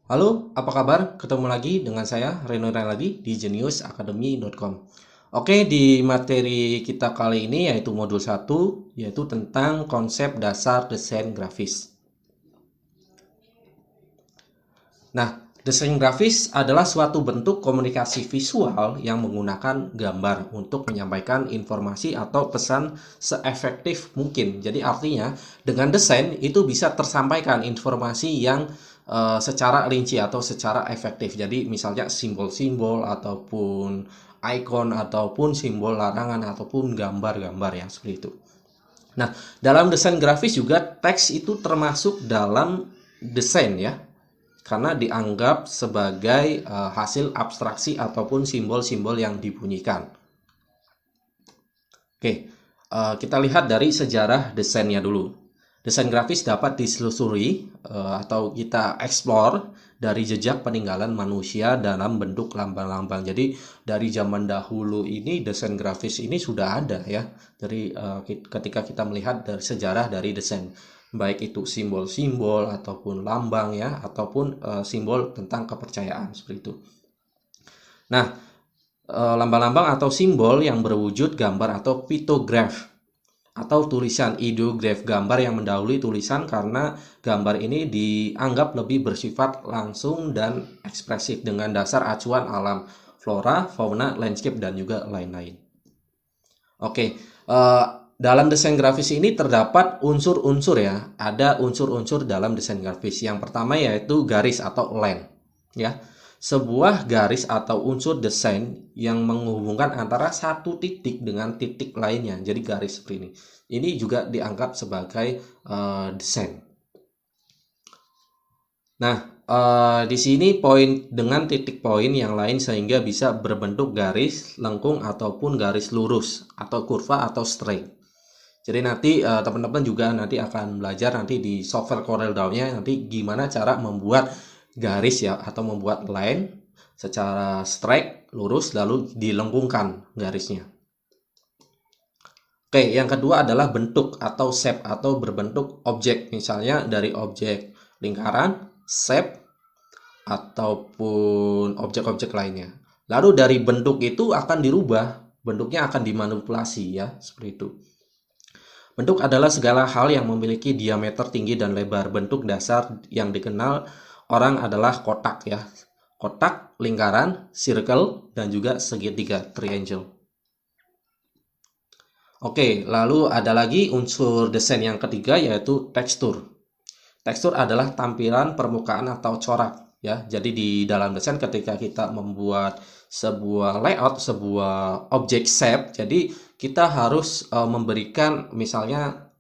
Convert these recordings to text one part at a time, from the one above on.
Halo, apa kabar? Ketemu lagi dengan saya, Reno Renaldi di geniusacademy.com. Oke, di materi kita kali ini yaitu modul 1, yaitu tentang konsep dasar desain grafis. Nah, desain grafis adalah suatu bentuk komunikasi visual yang menggunakan gambar untuk menyampaikan informasi atau pesan seefektif mungkin. Jadi artinya dengan desain itu bisa tersampaikan informasi yang secara rinci atau secara efektif. Jadi misalnya simbol-simbol ataupun icon ataupun simbol larangan ataupun gambar-gambar yang seperti itu. Nah, dalam desain grafis juga teks itu termasuk dalam desain ya, karena dianggap sebagai hasil abstraksi ataupun simbol-simbol yang dibunyikan. Oke, kita lihat dari sejarah desainnya dulu. Desain grafis dapat ditelusuri atau kita explore dari jejak peninggalan manusia dalam bentuk lambang-lambang. Jadi dari zaman dahulu ini desain grafis ini sudah ada ya. Dari ketika kita melihat dari sejarah dari desain, baik itu simbol-simbol ataupun lambang ya, ataupun simbol tentang kepercayaan seperti itu. Nah, lambang-lambang atau simbol yang berwujud gambar atau piktograf atau tulisan ideograf, gambar yang mendahului tulisan karena gambar ini dianggap lebih bersifat langsung dan ekspresif dengan dasar acuan alam, flora, fauna, landscape, dan juga lain-lain. Oke, dalam desain grafis ini terdapat unsur-unsur ya, ada unsur-unsur dalam desain grafis. Yang pertama yaitu garis atau line ya. Sebuah garis atau unsur desain yang menghubungkan antara satu titik dengan titik lainnya. Jadi garis seperti ini. Ini juga dianggap sebagai desain. Nah, di sini poin dengan titik poin yang lain sehingga bisa berbentuk garis, lengkung ataupun garis lurus atau kurva atau straight. Jadi nanti teman-teman juga nanti akan belajar nanti di software CorelDRAW-nya nanti gimana cara membuat garis ya atau membuat line secara straight, lurus lalu dilengkungkan garisnya. Oke, yang kedua adalah bentuk atau shape atau berbentuk objek. Misalnya dari objek lingkaran, shape ataupun objek-objek lainnya. Lalu dari bentuk itu akan dirubah, bentuknya akan dimanipulasi ya, seperti itu. Bentuk adalah segala hal yang memiliki diameter tinggi dan lebar. Bentuk dasar yang dikenal orang adalah kotak ya. Kotak, lingkaran, circle, dan juga segitiga, triangle. Oke, lalu ada lagi unsur desain yang ketiga yaitu tekstur. Tekstur adalah tampilan permukaan atau corak ya. Jadi di dalam desain ketika kita membuat sebuah layout, sebuah objek shape, jadi kita harus memberikan misalnya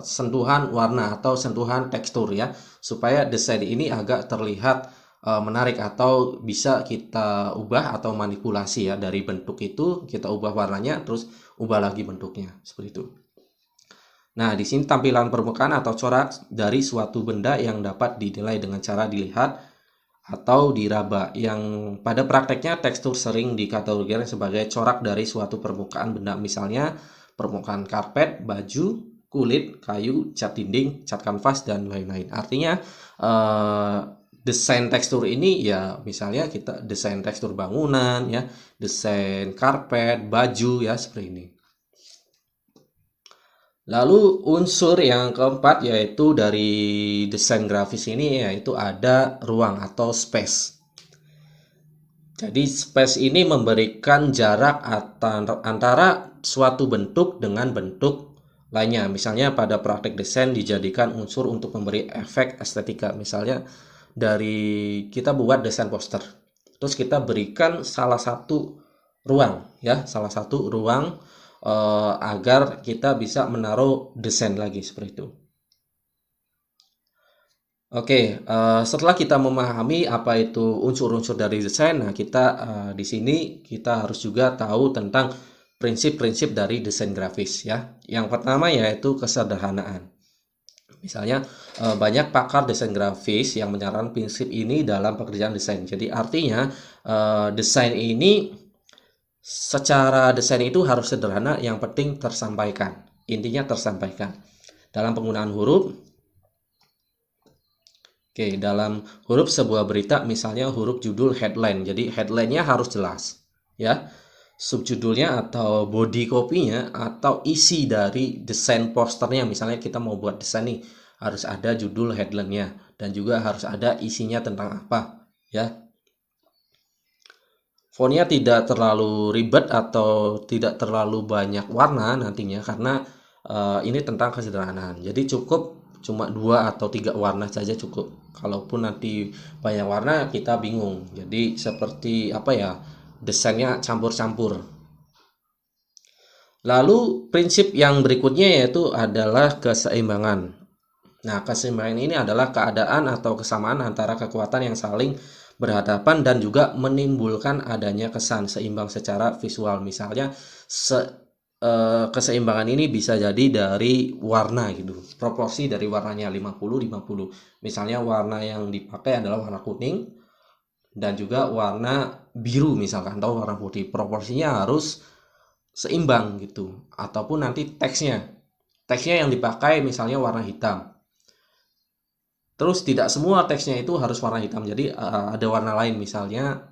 sentuhan warna atau sentuhan tekstur ya, supaya desain ini agak terlihat menarik atau bisa kita ubah atau manipulasi ya, dari bentuk itu kita ubah warnanya terus ubah lagi bentuknya seperti itu. Nah, di sini tampilan permukaan atau corak dari suatu benda yang dapat dinilai dengan cara dilihat atau diraba. Yang pada prakteknya tekstur sering dikategorikan sebagai corak dari suatu permukaan benda. Misalnya permukaan karpet, baju, kulit, kayu, cat dinding, cat kanvas, dan lain-lain. Artinya desain tekstur ini ya misalnya kita desain tekstur bangunan ya, desain karpet, baju ya seperti ini. Lalu unsur yang keempat yaitu dari desain grafis ini yaitu ada ruang atau space. Jadi space ini memberikan jarak antara suatu bentuk dengan bentuk lainnya. Misalnya pada praktek desain dijadikan unsur untuk memberi efek estetika. Misalnya dari kita buat desain poster. Terus kita berikan salah satu ruang ya, salah satu ruang agar kita bisa menaruh desain lagi seperti itu. Oke, setelah kita memahami apa itu unsur-unsur dari desain, nah kita di sini kita harus juga tahu tentang prinsip-prinsip dari desain grafis ya. Yang pertama yaitu kesederhanaan. Misalnya banyak pakar desain grafis yang menyarankan prinsip ini dalam pekerjaan desain. Jadi artinya desain ini secara desain itu harus sederhana, yang penting tersampaikan. Intinya tersampaikan. Dalam penggunaan huruf, Oke, dalam huruf sebuah berita, misalnya huruf judul headline. Jadi headline-nya harus jelas, ya. Subjudulnya atau body copy-nya atau isi dari desain posternya. Misalnya kita mau buat desain nih, harus ada judul headline-nya dan juga harus ada isinya tentang apa, ya. Fontnya tidak terlalu ribet atau tidak terlalu banyak warna nantinya karena ini tentang kesederhanaan. Jadi cukup cuma 2 atau 3 warna saja cukup. Kalaupun nanti banyak warna kita bingung. Jadi seperti apa ya? Desainnya campur-campur. Lalu prinsip yang berikutnya yaitu adalah keseimbangan. Nah, keseimbangan ini adalah keadaan atau kesamaan antara kekuatan yang saling berhadapan dan juga menimbulkan adanya kesan seimbang secara visual. Misalnya keseimbangan ini bisa jadi dari warna gitu. Proporsi dari warnanya 50-50. Misalnya warna yang dipakai adalah warna kuning dan juga warna biru misalkan atau warna putih. Proporsinya harus seimbang gitu. Ataupun nanti teksnya. Teksnya yang dipakai misalnya warna hitam. Terus tidak semua teksnya itu harus warna hitam. Jadi ada warna lain misalnya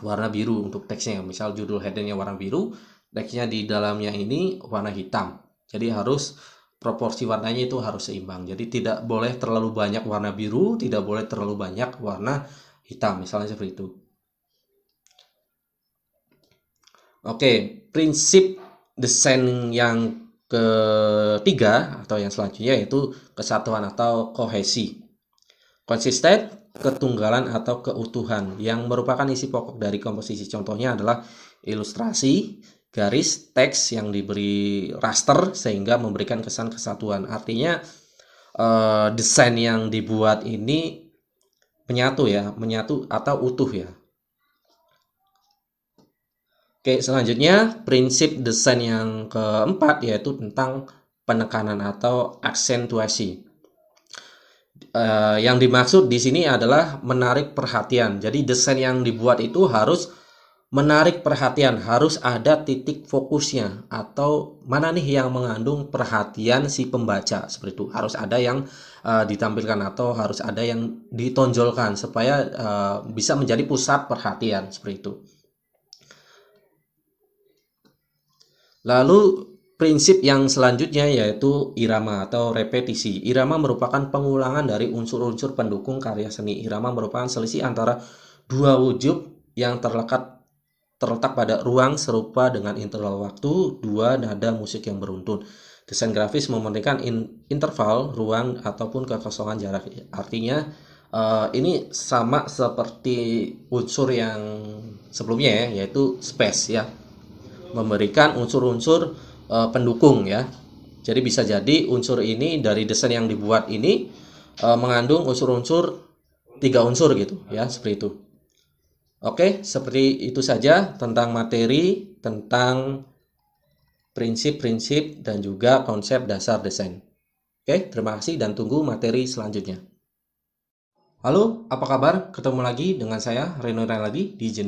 warna biru untuk teksnya. Misal judul headingnya warna biru, teksnya di dalamnya ini warna hitam. Jadi harus proporsi warnanya itu harus seimbang. Jadi tidak boleh terlalu banyak warna biru, tidak boleh terlalu banyak warna hitam. Misalnya seperti itu. Oke, prinsip desain yang ketiga atau yang selanjutnya yaitu kesatuan atau kohesi. Konsisten, ketunggalan atau keutuhan yang merupakan isi pokok dari komposisi. Contohnya adalah ilustrasi, garis, teks yang diberi raster sehingga memberikan kesan kesatuan. Artinya desain yang dibuat ini menyatu ya, menyatu atau utuh ya. Oke, selanjutnya prinsip desain yang keempat yaitu tentang penekanan atau aksentuasi. Yang dimaksud di sini adalah menarik perhatian. Jadi desain yang dibuat itu harus menarik perhatian, harus ada titik fokusnya atau mana nih yang mengandung perhatian si pembaca seperti itu. Harus ada yang ditampilkan atau harus ada yang ditonjolkan supaya bisa menjadi pusat perhatian seperti itu. Lalu prinsip yang selanjutnya yaitu irama atau repetisi. Irama merupakan pengulangan dari unsur-unsur pendukung karya seni. Irama merupakan selisih antara dua wujud yang terletak pada ruang serupa dengan interval waktu, dua nada musik yang beruntun. Desain grafis mementingkan interval, ruang, ataupun kekosongan jarak. Artinya ini sama seperti unsur yang sebelumnya ya, yaitu space ya. Memberikan unsur-unsur pendukung ya. Jadi bisa jadi unsur ini dari desain yang dibuat ini mengandung unsur-unsur 3 unsur gitu ya, seperti itu. Oke, seperti itu saja tentang materi, tentang prinsip-prinsip dan juga konsep dasar desain. Oke, terima kasih dan tunggu materi selanjutnya. Halo, apa kabar? Ketemu lagi dengan saya Reno Renaldi di Jeni